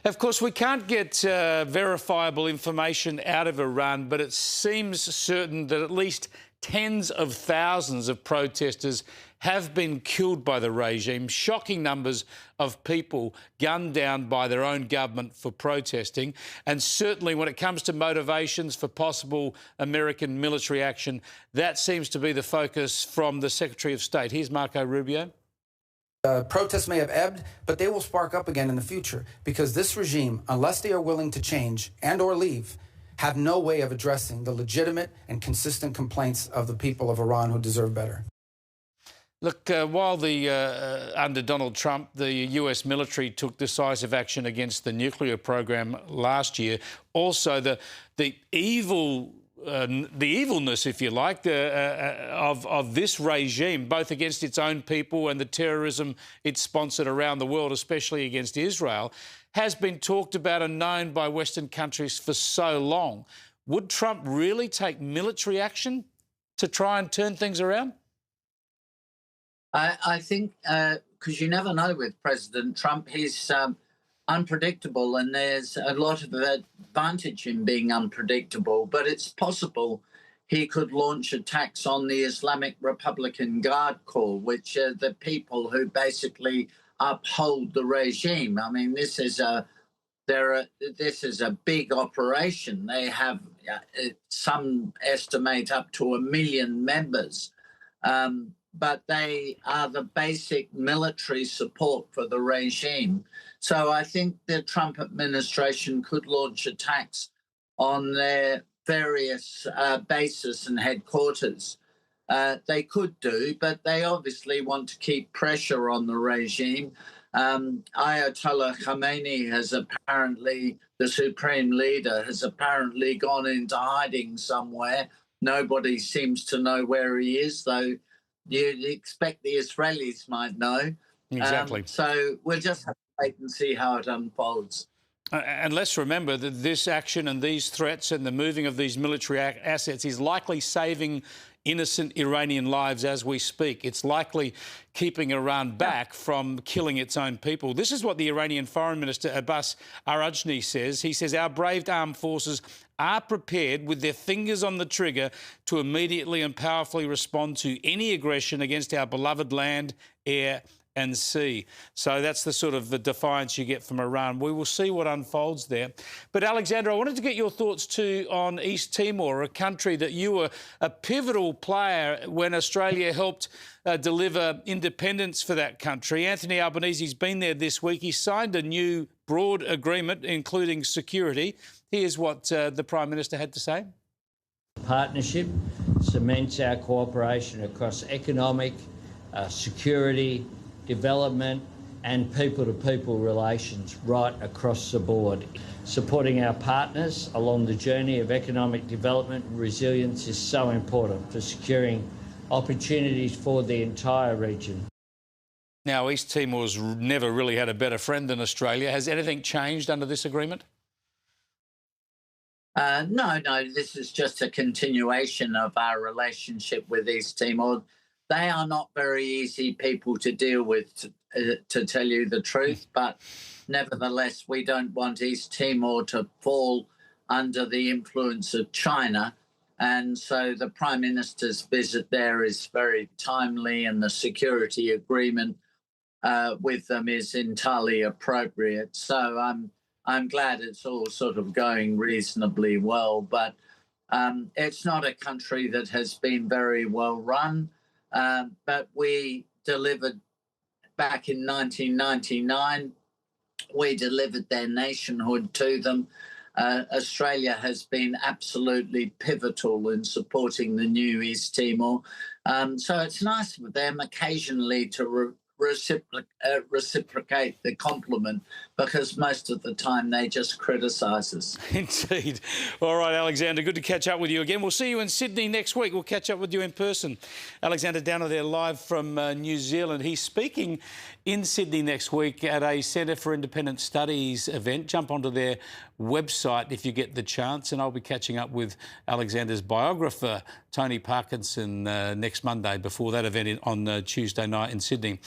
Of course, we can't get verifiable information out of Iran, but it seems certain that at least tens of thousands of protesters have been killed by the regime. Shocking numbers of people gunned down by their own government for protesting. And certainly when it comes to motivations for possible American military action, that seems to be the focus from the Secretary of State. Here's Marco Rubio. Protests may have ebbed, but they will spark up again in the future because this regime, unless they are willing to change and or leave, have no way of addressing the legitimate and consistent complaints of the people of Iran who deserve better. Look, while under Donald Trump, the US military took decisive action against the nuclear program last year, also the evilness, if you like, of this regime, both against its own people and the terrorism it's sponsored around the world, especially against Israel, has been talked about and known by Western countries for so long. Would Trump really take military action to try and turn things around? I think, because you never know with President Trump, he's unpredictable, and there's a lot of advantage in being unpredictable, but it's possible he could launch attacks on the Islamic Republican Guard Corps, which are the people who basically uphold the regime. I mean, this is a big operation. They have, some estimate, up to 1 million members. But they are the basic military support for the regime. So I think the Trump administration could launch attacks on their various bases and headquarters. They could do, but they obviously want to keep pressure on the regime. Ayatollah Khamenei has apparently, the supreme leader, has apparently gone into hiding somewhere. Nobody seems to know where he is, though you'd expect the Israelis might know. Exactly. So we'll just have to wait and see how it unfolds. And let's remember that this action and these threats and the moving of these military assets is likely saving innocent Iranian lives as we speak. It's likely keeping Iran back from killing its own people. This is what the Iranian Foreign Minister Abbas Araghchi says. He says our brave armed forces are prepared with their fingers on the trigger to immediately and powerfully respond to any aggression against our beloved land, air and sea. So that's the sort of the defiance you get from Iran. We will see what unfolds there. But Alexander, I wanted to get your thoughts too on East Timor, a country that you were a pivotal player when Australia helped deliver independence for that country. Anthony Albanese's been there this week. He signed a new broad agreement, including security. Here's what the Prime Minister had to say. Partnership cements our cooperation across economic, security, development and people-to-people relations right across the board. Supporting our partners along the journey of economic development and resilience is so important for securing opportunities for the entire region. Now, East Timor's never really had a better friend than Australia. Has anything changed under this agreement? No, this is just a continuation of our relationship with East Timor. They are not very easy people to deal with, to tell you the truth, but nevertheless, we don't want East Timor to fall under the influence of China. And so the Prime Minister's visit there is very timely, and the security agreement with them is entirely appropriate. So I'm glad it's all sort of going reasonably well, but it's not a country that has been very well run. But we delivered back in 1999. We delivered their nationhood to them. Australia has been absolutely pivotal in supporting the new East Timor. So it's nice for them occasionally to reciprocate the compliment, because most of the time they just criticise us. Indeed. All right, Alexander, good to catch up with you again. We'll see you in Sydney next week. We'll catch up with you in person. Alexander Downer there live from New Zealand. He's speaking in Sydney next week at a Centre for Independent Studies event. Jump onto their website if you get the chance, and I'll be catching up with Alexander's biographer, Tony Parkinson, next Monday before that event on Tuesday night in Sydney.